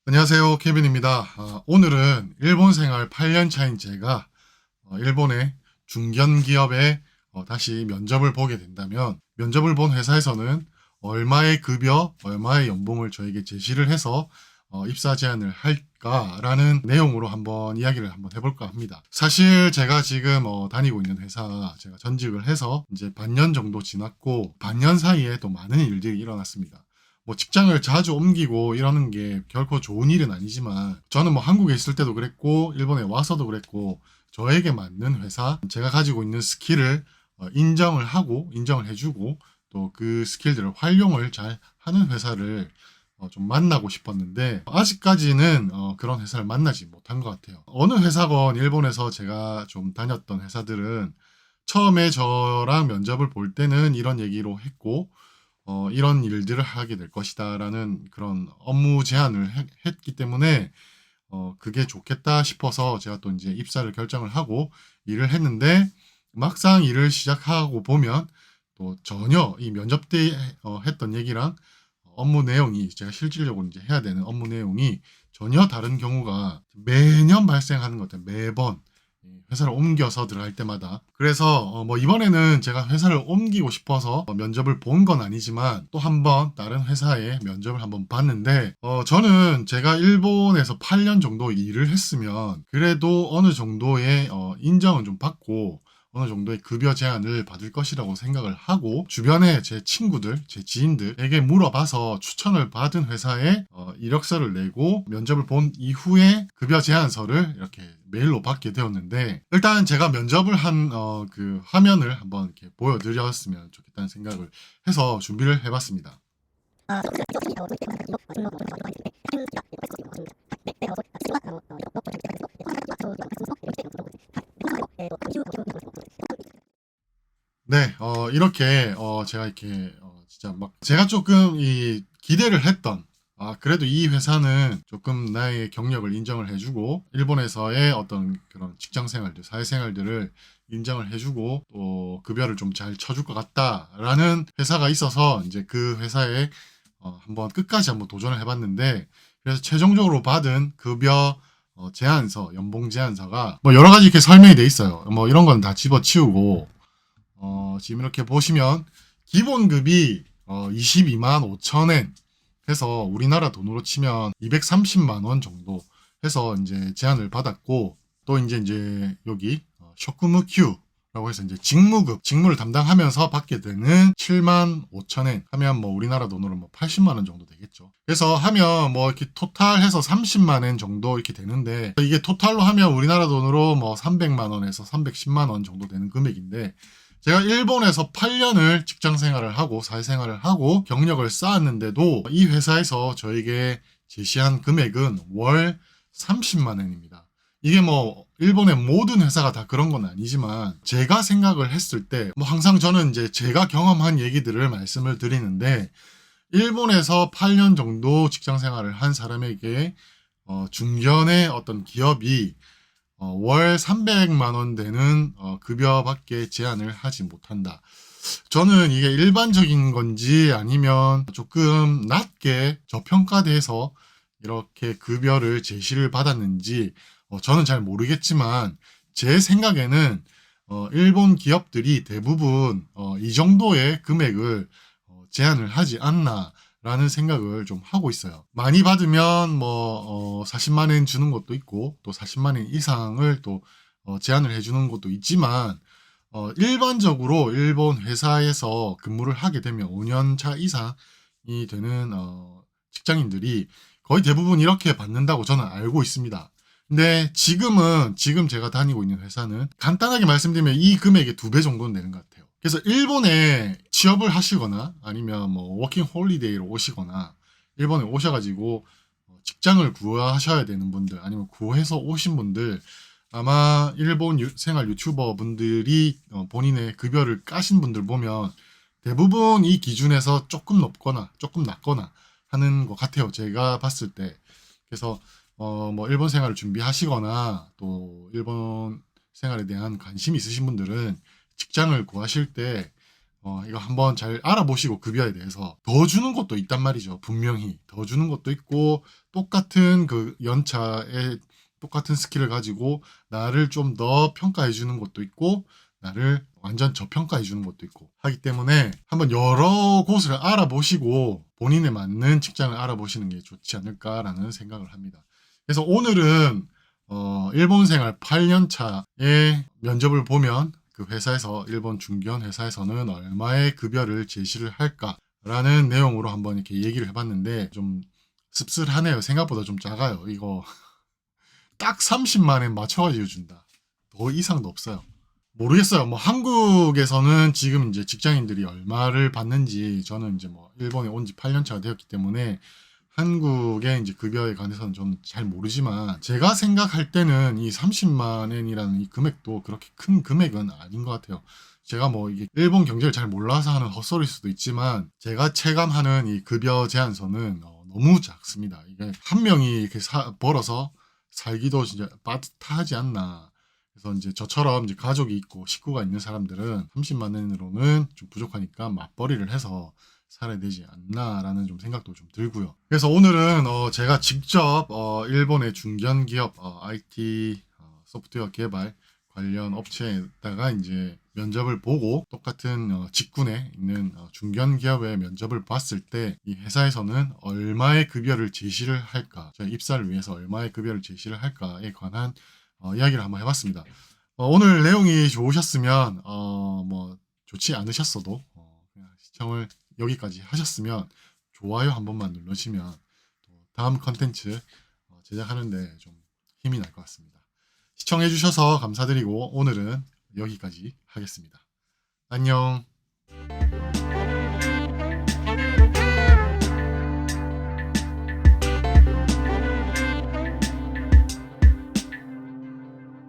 안녕하세요, 케빈입니다. 오늘은 일본 생활 8년 차인 제가 일본의 중견 기업에 다시 면접을 보게 된다면 면접을 본 회사에서는 얼마의 급여, 얼마의 연봉을 저에게 제시를 해서 입사 제안을 할까라는 내용으로 한번 이야기를 한번 해볼까 합니다. 사실 제가 지금 다니고 있는 회사 제가 전직을 해서 이제 반년 정도 지났고 반년 사이에 또 많은 일들이 일어났습니다. 뭐 직장을 자주 옮기고 이러는 게 결코 좋은 일은 아니지만 저는 뭐 한국에 있을 때도 그랬고 일본에 와서도 그랬고 저에게 맞는 회사, 제가 가지고 있는 스킬을 인정을 하고 인정을 해주고 또 그 스킬들을 활용을 잘 하는 회사를 좀 만나고 싶었는데 아직까지는 그런 회사를 만나지 못한 것 같아요. 어느 회사건 일본에서 제가 좀 다녔던 회사들은 처음에 저랑 면접을 볼 때는 이런 얘기로 했고 이런 일들을 하게 될 것이다라는 그런 업무 제안을 했기 때문에 그게 좋겠다 싶어서 제가 또 이제 입사를 결정을 하고 일을 했는데 막상 일을 시작하고 보면 또 전혀 이 면접 때 했던 얘기랑 업무 내용이 제가 실질적으로 이제 해야 되는 업무 내용이 전혀 다른 경우가 매년 발생하는 것 같아요. 매번. 회사를 옮겨서 들어갈 때마다. 그래서 뭐 이번에는 제가 회사를 옮기고 싶어서 면접을 본 건 아니지만 또 한 번 다른 회사에 면접을 한번 봤는데 저는 제가 일본에서 8년 정도 일을 했으면 그래도 어느 정도의 인정은 좀 받고 어느 정도의 급여 제한을 받을 것이라고 생각을 하고 주변에 제 친구들, 제 지인들에게 물어봐서 추천을 받은 회사에 이력서를 내고 면접을 본 이후에 급여 제안서를 이렇게 메일로 받게 되었는데 일단 제가 면접을 한 그 화면을 한번 이렇게 보여드렸으면 좋겠다는 생각을 해서 준비를 해봤습니다. 네, 이렇게, 제가 이렇게, 진짜 막, 제가 조금 이 기대를 했던, 그래도 이 회사는 조금 나의 경력을 인정을 해주고, 일본에서의 어떤 그런 직장 생활들, 사회 생활들을 인정을 해주고, 또 급여를 좀 잘 쳐줄 것 같다라는 회사가 있어서, 이제 그 회사에, 한번 끝까지 한번 도전을 해봤는데, 그래서 최종적으로 받은 급여, 제안서, 연봉 제안서가, 뭐 여러 가지 이렇게 설명이 돼 있어요. 뭐 이런 건 다 집어치우고, 지금 이렇게 보시면 기본급이 22만 5천 엔 해서 우리나라 돈으로 치면 230만 원 정도 해서 이제 제안을 받았고 또 이제 여기 쇼쿠무큐라고 해서 이제 직무급, 직무를 담당하면서 받게 되는 7만 5천 엔 하면 뭐 우리나라 돈으로 뭐 80만 원 정도 되겠죠. 그래서 하면 뭐 이렇게 토탈 해서 30만 엔 정도 이렇게 되는데 이게 토탈로 하면 우리나라 돈으로 뭐 300만 원에서 310만 원 정도 되는 금액인데 제가 일본에서 8년을 직장 생활을 하고 사회생활을 하고 경력을 쌓았는데도 이 회사에서 저에게 제시한 금액은 월 30만 엔입니다. 이게 뭐 일본의 모든 회사가 다 그런 건 아니지만 제가 생각을 했을 때 뭐 항상 저는 이제 제가 경험한 얘기들을 말씀을 드리는데 일본에서 8년 정도 직장 생활을 한 사람에게 중견의 어떤 기업이 월 300만 원 되는 급여밖에 제한을 하지 못한다. 저는 이게 일반적인 건지 아니면 조금 낮게 저평가돼서 이렇게 급여를 제시를 받았는지 저는 잘 모르겠지만 제 생각에는 일본 기업들이 대부분 이 정도의 금액을 제한을 하지 않나 라는 생각을 좀 하고 있어요. 많이 받으면 뭐 40만 엔 주는 것도 있고 또 40만 엔 이상을 또 제한을 해주는 것도 있지만 일반적으로 일본 회사에서 근무를 하게 되면 5년 차 이상이 되는 직장인들이 거의 대부분 이렇게 받는다고 저는 알고 있습니다. 근데 지금 제가 다니고 있는 회사는 간단하게 말씀드리면 이 금액의 2배 정도는 되는 것 같아요. 그래서 일본에 취업을 하시거나 아니면 뭐 워킹 홀리데이로 오시거나 일본에 오셔가지고 직장을 구하셔야 되는 분들 아니면 구해서 오신 분들 아마 일본 생활 유튜버 분들이 본인의 급여를 까신 분들 보면 대부분 이 기준에서 조금 높거나 조금 낮거나 하는 것 같아요. 제가 봤을 때. 그래서 뭐 일본 생활을 준비하시거나 또 일본 생활에 대한 관심이 있으신 분들은 직장을 구하실 때 이거 한번 잘 알아보시고 급여에 대해서 더 주는 것도 있단 말이죠. 분명히 더 주는 것도 있고 똑같은 그 연차에 똑같은 스킬을 가지고 나를 좀 더 평가해 주는 것도 있고 나를 완전 저평가해 주는 것도 있고 하기 때문에 한번 여러 곳을 알아보시고 본인에 맞는 직장을 알아보시는 게 좋지 않을까라는 생각을 합니다. 그래서 오늘은 일본 생활 8년 차의 면접을 보면 그 회사에서 일본 중견 회사에서는 얼마의 급여를 제시를 할까라는 내용으로 한번 이렇게 얘기를 해봤는데 좀 씁쓸하네요. 생각보다 좀 작아요. 이거 딱 30만 엔 맞춰가지고 준다. 더 이상도 없어요. 모르겠어요. 뭐 한국에서는 지금 이제 직장인들이 얼마를 받는지 저는 이제 뭐 일본에 온 지 8년 차가 되었기 때문에 한국의 이제 급여에 관해서는 저는 잘 모르지만 제가 생각할 때는 이 30만 엔이라는 이 금액도 그렇게 큰 금액은 아닌 것 같아요. 제가 뭐 이게 일본 경제를 잘 몰라서 하는 헛소리일 수도 있지만 제가 체감하는 이 급여 제한선은 너무 작습니다. 이게 한 명이 이렇게 벌어서 살기도 진짜 빠듯하지 않나. 그래서 이제 저처럼 이제 가족이 있고 식구가 있는 사람들은 30만 원으로는 좀 부족하니까 맞벌이를 해서 살아야 되지 않나라는 좀 생각도 좀 들고요. 그래서 오늘은 제가 직접 일본의 중견 기업 IT 소프트웨어 개발 관련 업체에다가 이제 면접을 보고 똑같은 직군에 있는 중견 기업의 면접을 봤을 때 이 회사에서는 얼마의 급여를 제시를 할까, 저희 입사를 위해서 얼마의 급여를 제시를 할까에 관한 이야기를 한번 해봤습니다. 오늘 내용이 좋으셨으면 뭐 좋지 않으셨어도 그냥 시청을 여기까지 하셨으면 좋아요 한 번만 눌러주시면 또 다음 컨텐츠 제작하는데 좀 힘이 날 것 같습니다. 시청해주셔서 감사드리고 오늘은 여기까지 하겠습니다. 안녕.